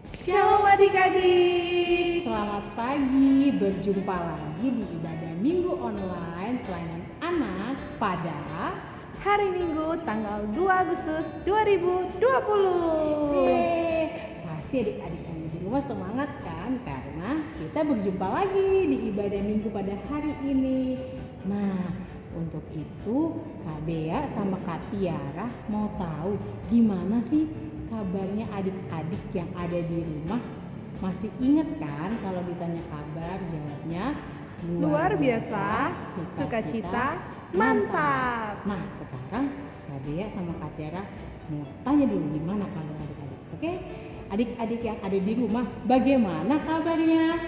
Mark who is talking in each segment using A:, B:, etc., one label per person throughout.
A: Shalom adik-adik. Selamat pagi, berjumpa lagi di ibadah minggu online pelayanan anak pada
B: hari Minggu tanggal 2 Agustus 2020.
A: Pasti adik-adik yang di rumah semangat kan, karena kita berjumpa lagi di ibadah minggu pada hari ini. Nah, untuk itu Kak Dea sama Kak Tiara mau tahu gimana sih kabarnya adik-adik yang ada di rumah. Masih ingat kan kalau ditanya kabar, jawabnya
B: Luar biasa, sukacita, mantap.
A: Nah, sekarang Kak Dea sama Kak Tiara mau tanya dulu gimana kabar adik-adik. Oke? Adik-adik yang ada di rumah, bagaimana kabarnya?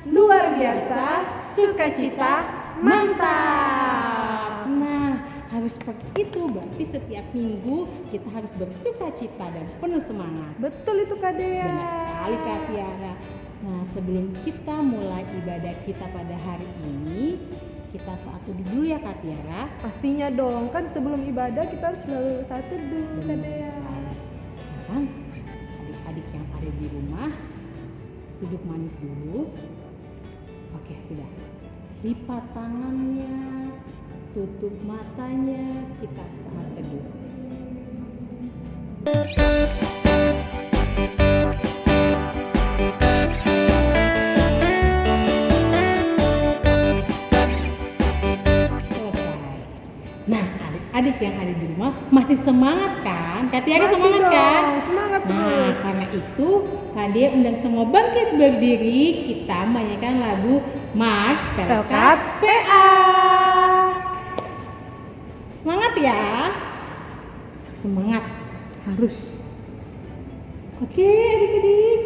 B: Luar biasa, sukacita, mantap.
A: Nah, harus seperti itu. Berarti setiap minggu kita harus bersukacita dan penuh semangat.
B: Betul itu Kak Dea.
A: Benar sekali Kak Tiara. Nah, sebelum kita mulai ibadah kita pada hari ini, kita saat teduh dulu ya Kak Tiara.
B: Pastinya dong, kan sebelum ibadah kita harus selalu saat teduh Kak
A: Benar
B: Dea.
A: sekali. Sekarang adik-adik yang ada di rumah duduk manis dulu. Oke, sudah. Lipat tangannya, tutup matanya, kita saat teduh. Selesai. Nah, adik-adik yang ada di rumah masih semangat kan? Kak Tiara
B: Masih
A: semangat
B: dong,
A: kan?
B: semangat
A: Nah,
B: terus.
A: karena itu Kak Dea undang semua bangkit berdiri. Kita mainkan lagu Mars Pelkat PA. Semangat ya. Semangat.
B: Harus.
A: Oke, adik-adik.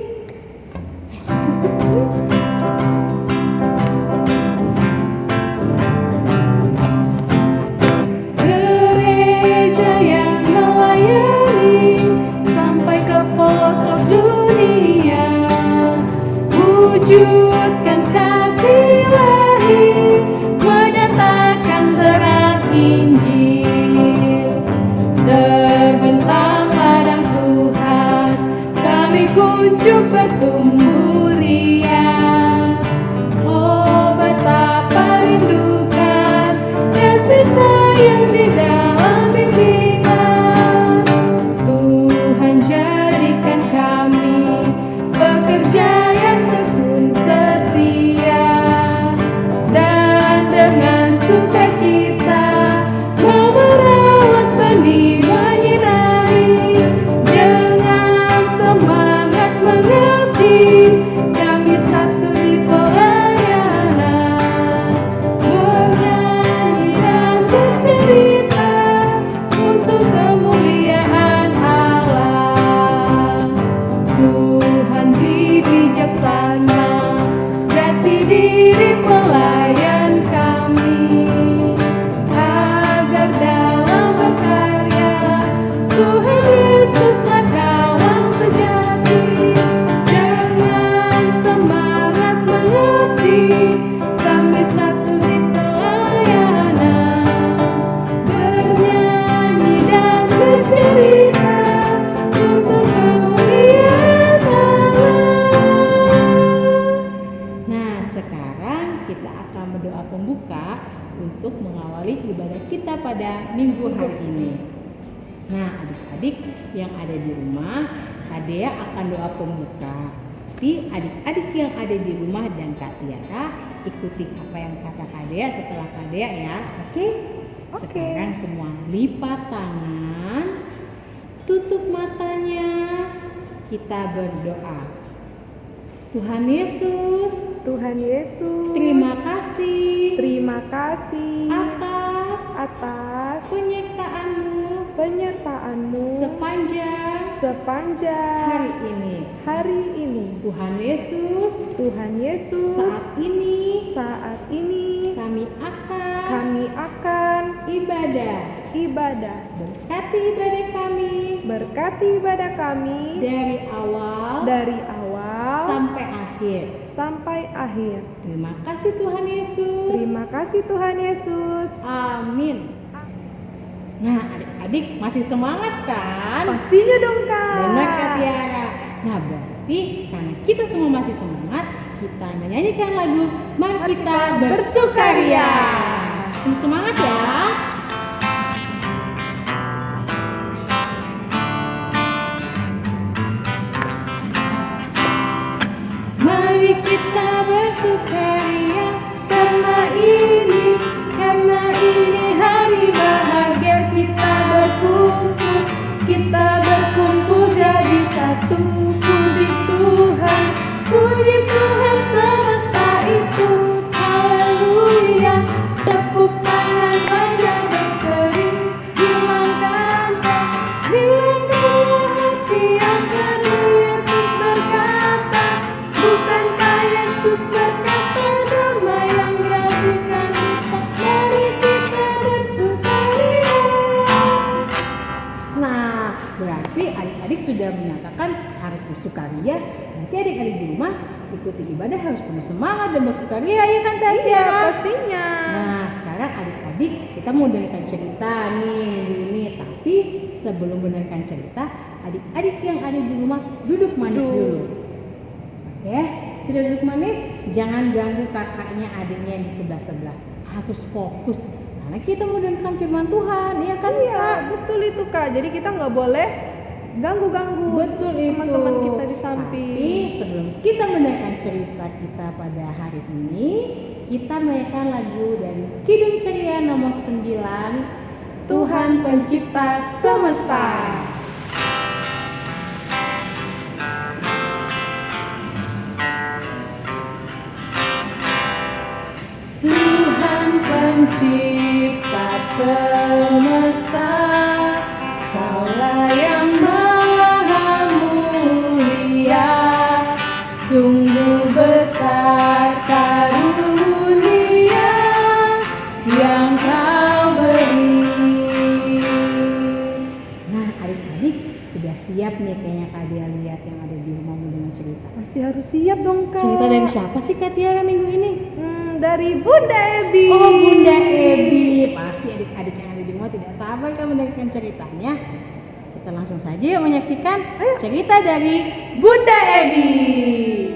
A: Gereja yang melayani sampai ke pelosok dunia, wujudkan kasih ilahi, menyatakan terang Injil. Terbentang ladang Tuhan, kami kunjung bertumbuh riang. Oh, betapa rindukan kasih sayang di dalam bimbingan. Tuhan jadikan kami pekerja yang tekun setia, dan dengan sukacita mau merawat benih menyinari. Dengan semangat mengabdi, kami satu di pelayanan, bernyanyi dan bercerita untuk kemuliaan Allah. Tuhan bijaksana, jati diri pelayan kami, agar dalam berkarya Tuhan Yesuslah kawan sejati. Dengan semangat mengabdi, kami satu di pelayanan, bernyanyi dan bercerita untuk kemuliaan Allah. Nah, sekarang kita akan berdoa pembuka untuk mengawali ibadah kita pada minggu hari ini. Nah, adik-adik yang ada di rumah, Kak Dea akan doa pembuka. Tapi adik-adik yang ada di rumah dan Kak Tiara ikuti apa yang kata Kak Dea setelah Kak Dea ya. Oke?
B: Oke.
A: Sekarang semua lipat tangan, tutup matanya, kita berdoa. Tuhan Yesus,
B: Tuhan Yesus,
A: terima kasih
B: terima kasih
A: atas
B: atas
A: penyertaan-Mu
B: sepanjang
A: hari ini.
B: Tuhan Yesus,
A: saat ini
B: kami akan
A: ibadah. Berkati ibadah kami
B: dari awal
A: sampai akhir.
B: Terima kasih Tuhan Yesus.
A: Amin. Nah, adik-adik masih semangat kan?
B: Pastinya dong Kak.
A: Benar Kak Tiara. Nah, berarti kita semua masih semangat, kita menyanyikan lagu Mari Kita Bersukaria. Semangat ya. Mari kita bersukaria karena ini hari bahagia, kita berkumpul jadi satu. Puji Tuhan semesta itu, haleluya. Tepuk tangan panjang berseri, hilangkan hati yang karena Yesus berkata, bukankah Yesus berkata damai yang jadikan kita, mari kita bersukaria. Nah, berarti adik-adik sudah menyatakan harus bersukaria. Nanti adik-adik di rumah ikuti ibadah harus penuh semangat dan bersukaria, ya kan Teh Tiara?
B: Iya, pastinya.
A: Nah, sekarang adik-adik kita mau dengarkan cerita nih ini. Tapi sebelum mendengarkan cerita, adik-adik yang ada di rumah duduk manis dulu. Oke, sudah duduk manis? Jangan ganggu kakaknya, adiknya yang di sebelah-sebelah. Harus fokus. Karena kita mau dengarkan firman Tuhan, ya kan?
B: Iya, betul itu Kak. Jadi kita nggak boleh ganggu-ganggu teman-teman kita di samping.
A: Tapi sebelum kita mendengarkan cerita kita pada hari ini, kita menyanyikan lagu dari Kidung Ceria nomor 9, Tuhan Pencipta Semesta. Tuhan Pencipta Semesta, Kaulah yang maha mulia, sungguh besar karunia yang Kau beri. Nah, adik-adik sudah siap nih kayaknya Kak Dia lihat yang ada di rumah mendengar cerita.
B: Pasti harus siap dong Kak.
A: Cerita dari siapa sih Kak Tiara minggu ini?
B: Dari Bunda Ebi.
A: Oh, Bunda Ebi. Pasti adik-adik yang ada di rumah tidak sabar kan mendengarkan ceritanya. Kita langsung saja yuk menyaksikan cerita dari Bunda Ebi.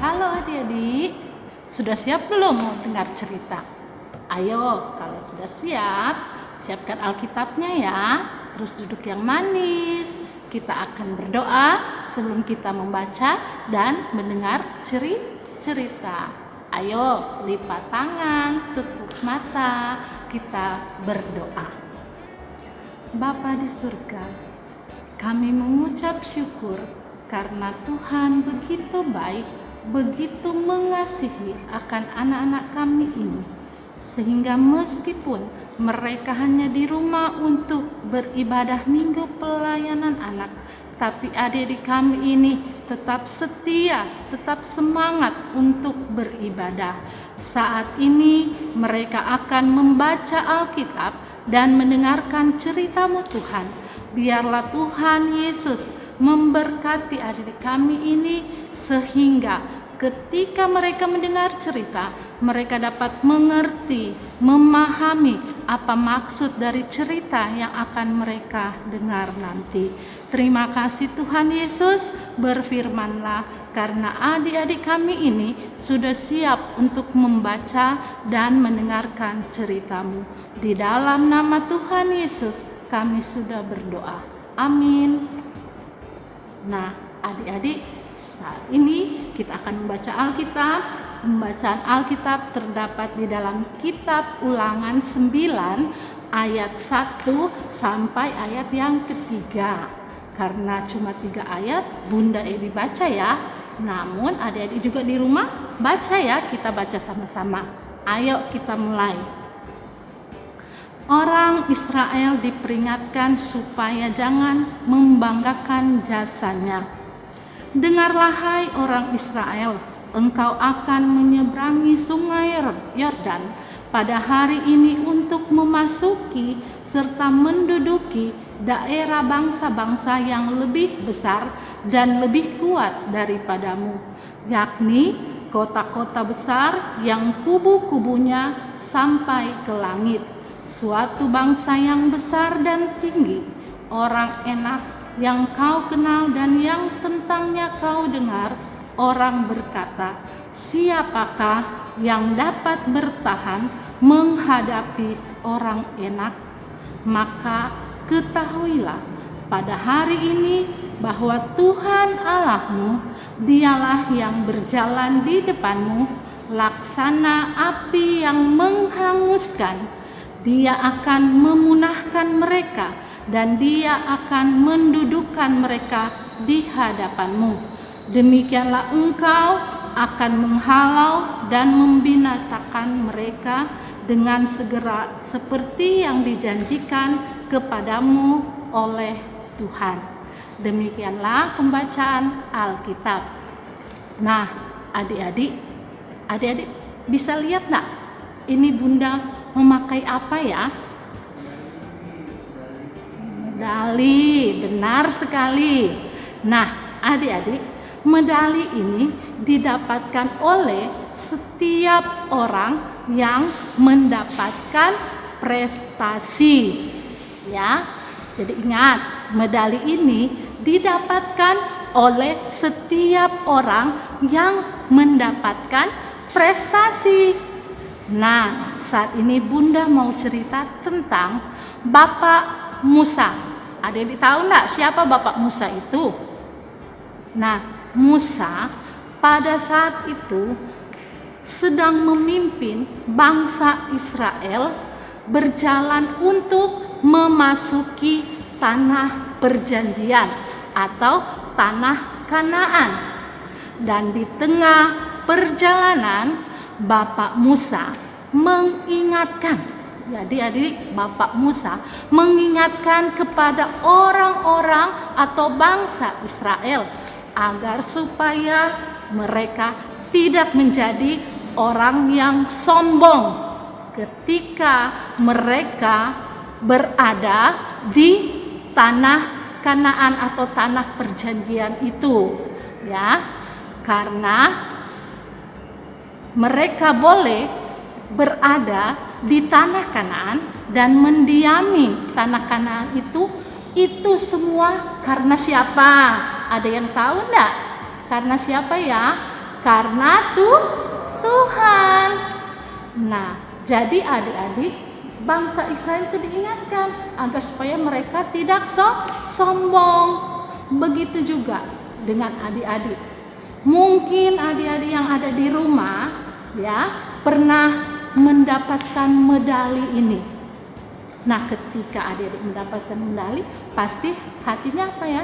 C: Halo adik-adik, sudah siap belum mau dengar cerita? Ayo, kalau sudah siap, siapkan Alkitabnya ya. Terus duduk yang manis. Kita akan berdoa sebelum kita membaca dan mendengar cerita. Ayo, lipat tangan, tutup mata, kita berdoa. Bapa di surga, kami mengucap syukur karena Tuhan begitu baik, begitu mengasihi akan anak-anak kami ini. Sehingga meskipun mereka hanya di rumah untuk beribadah minggu pelayanan anak, tapi adik-adik kami ini tetap setia, tetap semangat untuk beribadah. Saat ini mereka akan membaca Alkitab dan mendengarkan cerita-Mu Tuhan. Biarlah Tuhan Yesus memberkati adik-adik kami ini sehingga ketika mereka mendengar cerita, mereka dapat mengerti, memahami apa maksud dari cerita yang akan mereka dengar nanti. Terima kasih Tuhan Yesus, berfirmanlah karena adik-adik kami ini sudah siap untuk membaca dan mendengarkan cerita-Mu. Di dalam nama Tuhan Yesus kami sudah berdoa. Amin. Nah, adik-adik, saat ini kita akan membaca Alkitab. Pembacaan Alkitab terdapat di dalam kitab Ulangan 9 ayat 1 sampai ayat yang ketiga. Karena cuma 3 ayat, Bunda Ebi baca ya. Namun adik-adik juga di rumah baca ya, kita baca sama-sama. Ayo kita mulai. Orang Israel diperingatkan supaya jangan membanggakan jasanya. Dengarlah hai orang Israel, engkau akan menyeberangi sungai Yordan pada hari ini untuk memasuki serta menduduki daerah bangsa-bangsa yang lebih besar dan lebih kuat daripadamu, yakni kota-kota besar yang kubu-kubunya sampai ke langit. Suatu bangsa yang besar dan tinggi, orang enak yang kau kenal dan yang tentangnya kau dengar, orang berkata, siapakah yang dapat bertahan menghadapi orang enak? Maka ketahuilah pada hari ini bahwa Tuhan Allahmu, dialah yang berjalan di depanmu, laksana api yang menghanguskan. Dia akan memunahkan mereka dan dia akan mendudukkan mereka di hadapanmu. Demikianlah engkau akan menghalau dan membinasakan mereka dengan segera seperti yang dijanjikan kepadamu oleh Tuhan. Demikianlah pembacaan Alkitab. Nah, adik-adik bisa lihat nak? Ini Bunda memakai apa ya? Medali, benar sekali. Nah, adik-adik, medali ini didapatkan oleh setiap orang yang mendapatkan prestasi. Ya, jadi ingat, medali ini didapatkan oleh setiap orang yang mendapatkan prestasi. Nah, saat ini Bunda mau cerita tentang Bapak Musa. Adik-adik tahu enggak siapa Bapak Musa itu? Nah, Musa pada saat itu sedang memimpin bangsa Israel berjalan untuk memasuki tanah perjanjian atau tanah Kanaan. Dan di tengah perjalanan Bapak Musa mengingatkan, jadi adik Bapak Musa mengingatkan kepada orang-orang atau bangsa Israel agar supaya mereka tidak menjadi orang yang sombong ketika mereka berada di tanah Kanaan atau tanah perjanjian itu, ya, karena mereka boleh berada di tanah Kanaan dan mendiami tanah Kanaan itu semua karena siapa? Ada yang tahu enggak? Karena siapa ya? Karena Tuhan. Nah, jadi adik-adik, bangsa Israel itu diingatkan agar supaya mereka tidak sombong. Begitu juga dengan adik-adik. Mungkin adik-adik yang ada di rumah ya pernah mendapatkan medali ini. Nah, ketika adik-adik mendapatkan medali, pasti hatinya apa ya?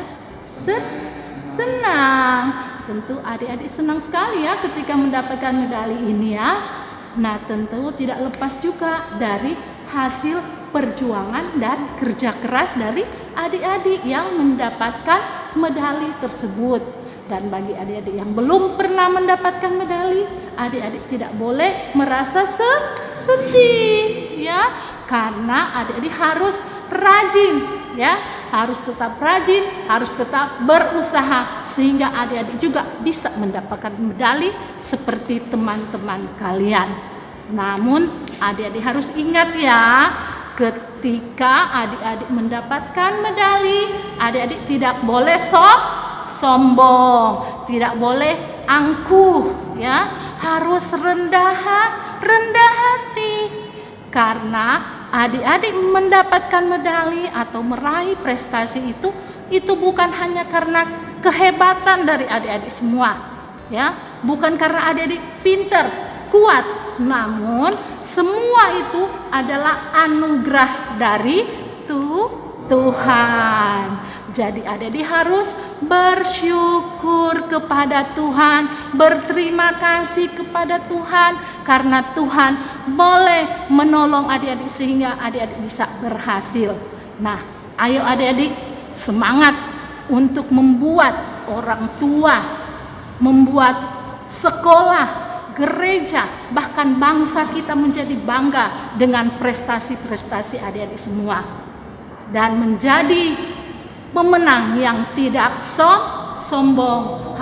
C: Senang. Tentu adik-adik senang sekali ya ketika mendapatkan medali ini ya. Nah, tentu tidak lepas juga dari hasil perjuangan dan kerja keras dari adik-adik yang mendapatkan medali tersebut. Dan bagi adik-adik yang belum pernah mendapatkan medali, adik-adik tidak boleh merasa sedih ya, karena adik-adik harus rajin ya, harus tetap rajin, harus tetap berusaha sehingga adik-adik juga bisa mendapatkan medali seperti teman-teman kalian. Namun adik-adik harus ingat ya, ketika adik-adik mendapatkan medali, adik-adik tidak boleh sombong, tidak boleh angkuh ya, harus rendah hati, karena adik-adik mendapatkan medali atau meraih prestasi itu bukan hanya karena kehebatan dari adik-adik semua ya, bukan karena adik-adik pintar, kuat, namun semua itu adalah anugerah dari Tuhan. Jadi adik-adik harus bersyukur kepada Tuhan, berterima kasih kepada Tuhan karena Tuhan boleh menolong adik-adik sehingga adik-adik bisa berhasil. Nah, ayo adik-adik semangat untuk membuat orang tua, membuat sekolah, gereja, bahkan bangsa kita menjadi bangga dengan prestasi-prestasi adik-adik semua. Dan menjadi pemenang yang tidak sombong,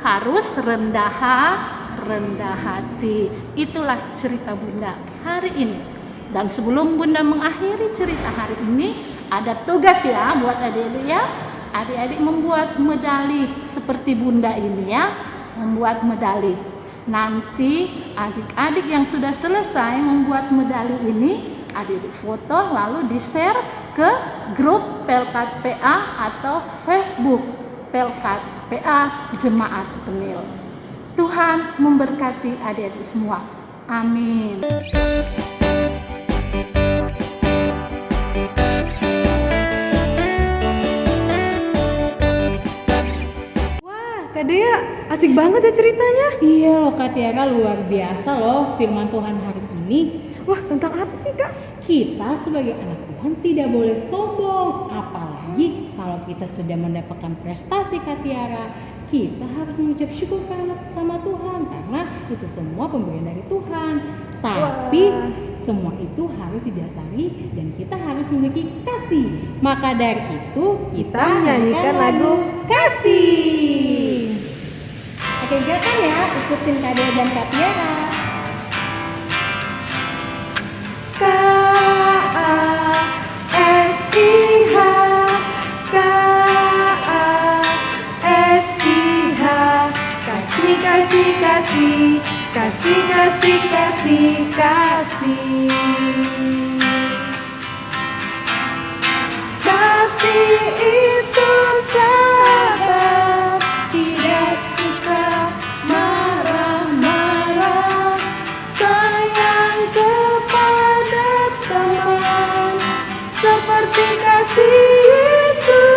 C: harus rendah rendah hati. Itulah cerita Bunda hari ini. Dan sebelum Bunda mengakhiri cerita hari ini, ada tugas ya buat adik-adik ya. Adik-adik membuat medali seperti Bunda ini ya, membuat medali. Nanti adik-adik yang sudah selesai membuat medali ini, adik-adik foto lalu di-share ke grup Pelkat PA atau Facebook Pelkat PA Jemaat Penil. Tuhan memberkati adik-adik semua. Amin.
B: Kak Dea, asik banget ya ceritanya.
A: Iya loh Kak Tiara, luar biasa loh firman Tuhan hari ini.
B: Wah, tentang apa sih Kak?
A: Kita sebagai anak Tuhan tidak boleh sombong, apalagi kalau kita sudah mendapatkan prestasi Kak Tiara. Kita harus mengucap syukur sama Tuhan karena itu semua pemberian dari Tuhan. Tapi semua itu harus didasari dan kita harus memiliki kasih. Maka dari itu kita
B: menyanyikan lagu
A: Kasih. Oke, gerakan ya, ikutin Kak Dea dan Kak Tiara.
B: Kasih itu sabar, tidak suka marah-marah, sayang kepada teman, seperti kasih Yesus.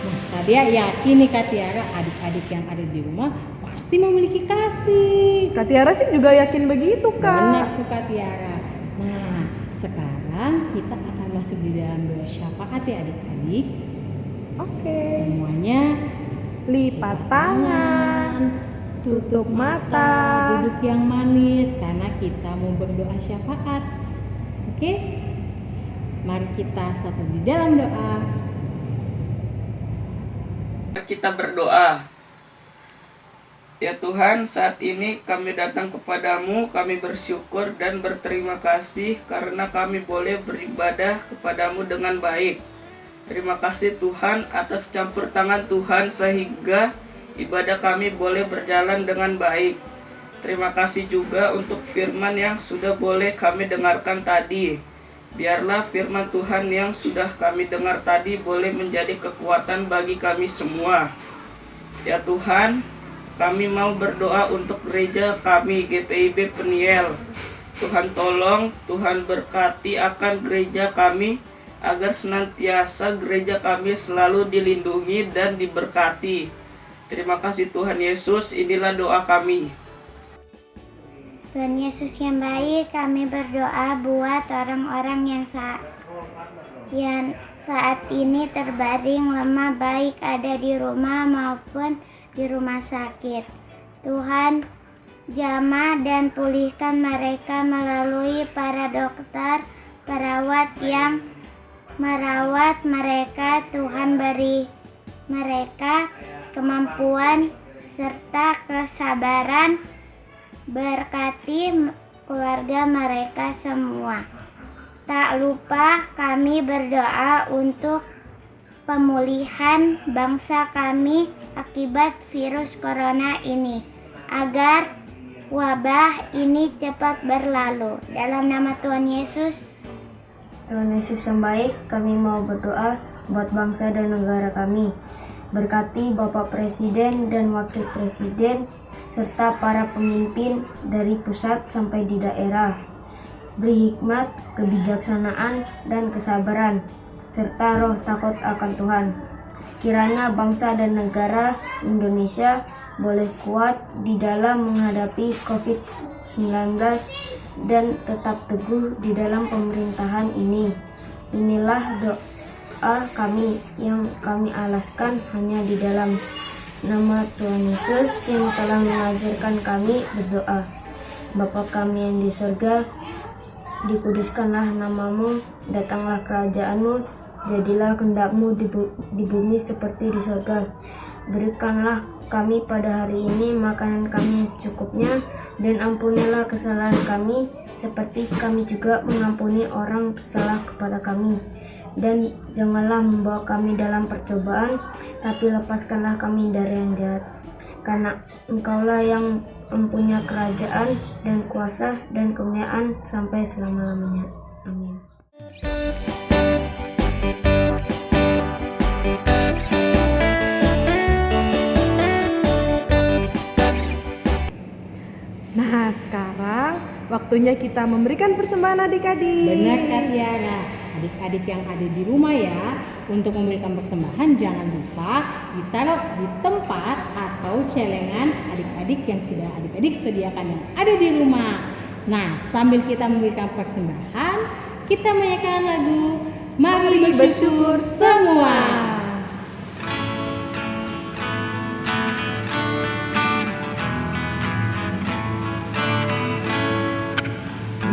A: Nah, Kak Dea yakin nih Kak Tiara, adik-adik yang ada di rumah pasti memiliki kasih.
B: Kak Tiara sih juga yakin begitu Kak.
A: Benar tuh Kak Tiara. Nah, sekarang kita akan masuk di dalam doa syafaat ya adik-adik.
B: Oke.
A: Semuanya
B: Lipat tangan, tutup mata.
A: duduk yang manis karena kita mau berdoa syafaat. Oke? Mari kita satu di dalam doa.
D: Kita berdoa. Ya Tuhan, saat ini kami datang kepadamu, kami bersyukur dan berterima kasih karena kami boleh beribadah kepadamu dengan baik. Terima kasih Tuhan atas campur tangan Tuhan sehingga ibadah kami boleh berjalan dengan baik. Terima kasih juga untuk firman yang sudah boleh kami dengarkan tadi. Biarlah firman Tuhan yang sudah kami dengar tadi boleh menjadi kekuatan bagi kami semua. Ya Tuhan, kami mau berdoa untuk gereja kami GPIB Peniel. Tuhan tolong, Tuhan berkati akan gereja kami agar senantiasa gereja kami selalu dilindungi dan diberkati. Terima kasih Tuhan Yesus, inilah doa kami.
E: Tuhan Yesus yang baik, kami berdoa buat orang-orang yang saat ini terbaring lemah, baik ada di rumah maupun di rumah sakit. Tuhan, jamah dan pulihkan mereka melalui para dokter, perawat yang merawat mereka. Tuhan, beri mereka kemampuan serta kesabaran. Berkati keluarga mereka semua. Tak lupa kami berdoa untuk pemulihan bangsa kami akibat virus corona ini, agar wabah ini cepat berlalu. Dalam nama Tuhan Yesus.
F: Tuhan Yesus yang baik, kami mau berdoa buat bangsa dan negara kami. Berkati Bapak Presiden dan Wakil Presiden, serta para pemimpin dari pusat sampai di daerah. Beri hikmat, kebijaksanaan, dan kesabaran, serta roh takut akan Tuhan. Kiranya bangsa dan negara Indonesia boleh kuat di dalam menghadapi COVID-19 dan tetap teguh di dalam pemerintahan ini. Inilah doa kami yang kami alaskan hanya di dalam nama Tuhan Yesus yang telah mengajarkan kami berdoa. Bapa kami yang di surga, dikuduskanlah namamu, datanglah kerajaanmu, jadilah kehendakmu di bumi seperti di surga. Berikanlah kami pada hari ini makanan kami secukupnya, dan ampunilah kesalahan kami seperti kami juga mengampuni orang bersalah kepada kami. Dan janganlah membawa kami dalam percobaan, tapi lepaskanlah kami dari yang jahat. Karena Engkaulah yang mempunyai kerajaan dan kuasa dan kemuliaan sampai selama-lamanya. Amin.
B: Nah, sekarang waktunya kita memberikan persembahan adik-adik.
A: Benar Kak Tiara. Adik-adik yang ada di rumah ya, untuk memberikan persembahan jangan lupa ditaruh di tempat atau celengan adik-adik yang sudah adik-adik sediakan yang ada di rumah. Nah, sambil kita memberikan persembahan, kita menyanyikan lagu Mari Bersyukur Semua.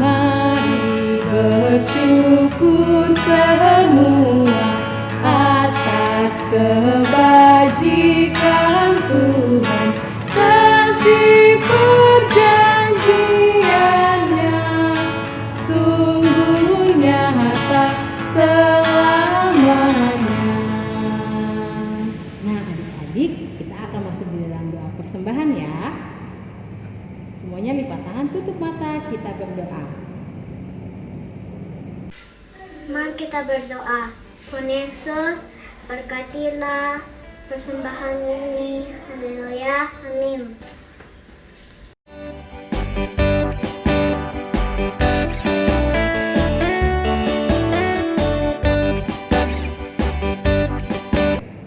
A: Mari bersyukur semua atas kebajikan Tuhan, kasih perjanjiannya sungguh nyata selamanya. Nah adik-adik, kita akan masuk di dalam doa persembahan ya. Semuanya lipat tangan, tutup mata, kita berdoa.
E: Mari kita berdoa. Tuhan Yesus, berkatilah persembahan ini. Haleluya. Amin.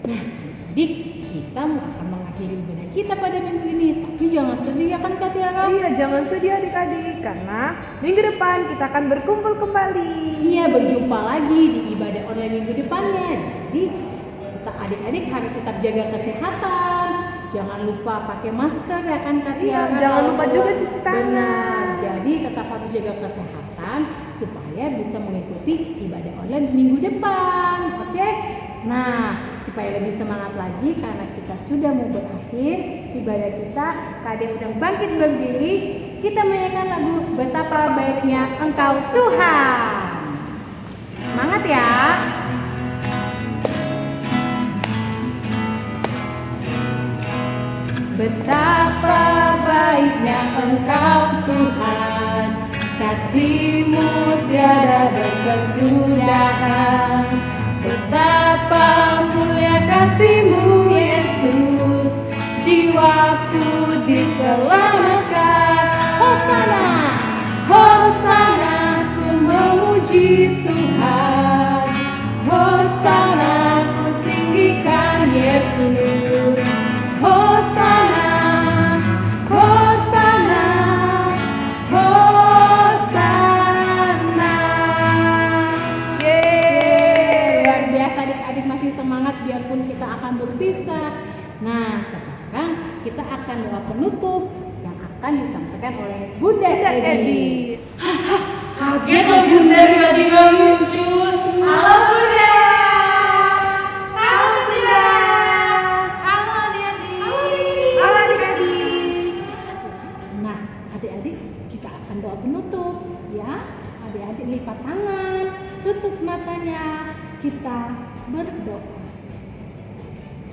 A: Adik, kita akan mengakhiri ibadah kita pada minggu ini. Tapi jangan sedih ya kan Kak Tiara?
B: Iya, jangan sedih adik-adik, karena minggu depan kita akan berkumpul kembali.
A: Iya, berjumpa lagi di ibadah online minggu depannya. Jadi kita adik-adik harus tetap jaga kesehatan. Jangan lupa pakai masker ya kan Kak
B: Iya,
A: Tiara?
B: jangan lupa
A: Kalau
B: juga
A: keluar.
B: cuci tangan.
A: Benar. Jadi tetap harus jaga kesehatan supaya bisa mengikuti ibadah online minggu depan. Oke? Nah, supaya lebih semangat lagi karena kita sudah mau berakhir ibadah kita, Kadek udah bangkit berdiri, kita menyanyikan lagu Betapa Baiknya Engkau Tuhan. Semangat ya. Betapa baiknya Engkau Tuhan, kasih-Mu tiada berkesudahan. Betapa mulia kasih-Mu Yesus, jiwaku diselamatkan. Hosana, Hosana, ku memuji Tuhan. Hosana, ku tinggikan Yesus. Hosana, Hosana, Hosana. Luar biasa adik-adik, masih semangat biarpun kita akan berpisah. Nah sekarang kita akan doa penutup yang akan disampaikan oleh Bunda Edi. Kaget loh Bunda tiba-tiba muncul. Halo Bunda. Halo Bunda. Halo adik-adik. Halo adik-adik. Nah adik-adik, kita akan doa penutup ya. Adik-adik lipat tangan, tutup matanya, kita berdoa.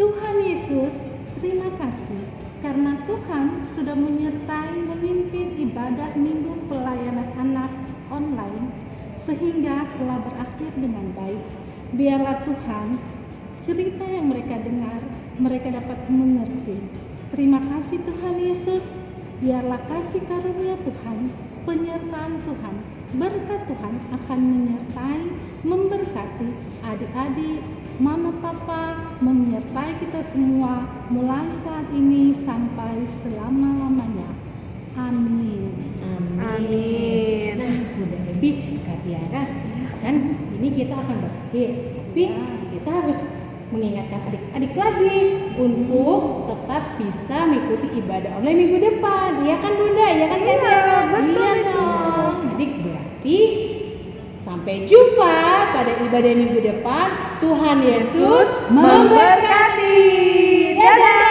A: Tuhan Yesus, terima kasih karena Tuhan sudah menyertai memimpin ibadah minggu pelayanan anak online sehingga telah berakhir dengan baik. Biarlah Tuhan, cerita yang mereka dengar, mereka dapat mengerti. Terima kasih Tuhan Yesus, biarlah kasih karunia Tuhan, penyertaan Tuhan, berkat Tuhan akan menyertai, memberkati adik-adik, mama papa, menyertai kita semua mulai saat ini sampai selama-lamanya. Amin.
B: Amin.
A: Nah, Bunda Ebi, Kak Tiara, kan ini kita akan berakhir, tapi kita harus mengingatkan adik-adik lagi untuk tetap bisa mengikuti ibadah online minggu depan. Iya kan Bunda? Iya kan Kak Tiara?
B: betul
A: Iya
B: itu.
A: dong. Jadi berarti sampai jumpa pada ibadah minggu depan. Tuhan Yesus memberkati. Dadah.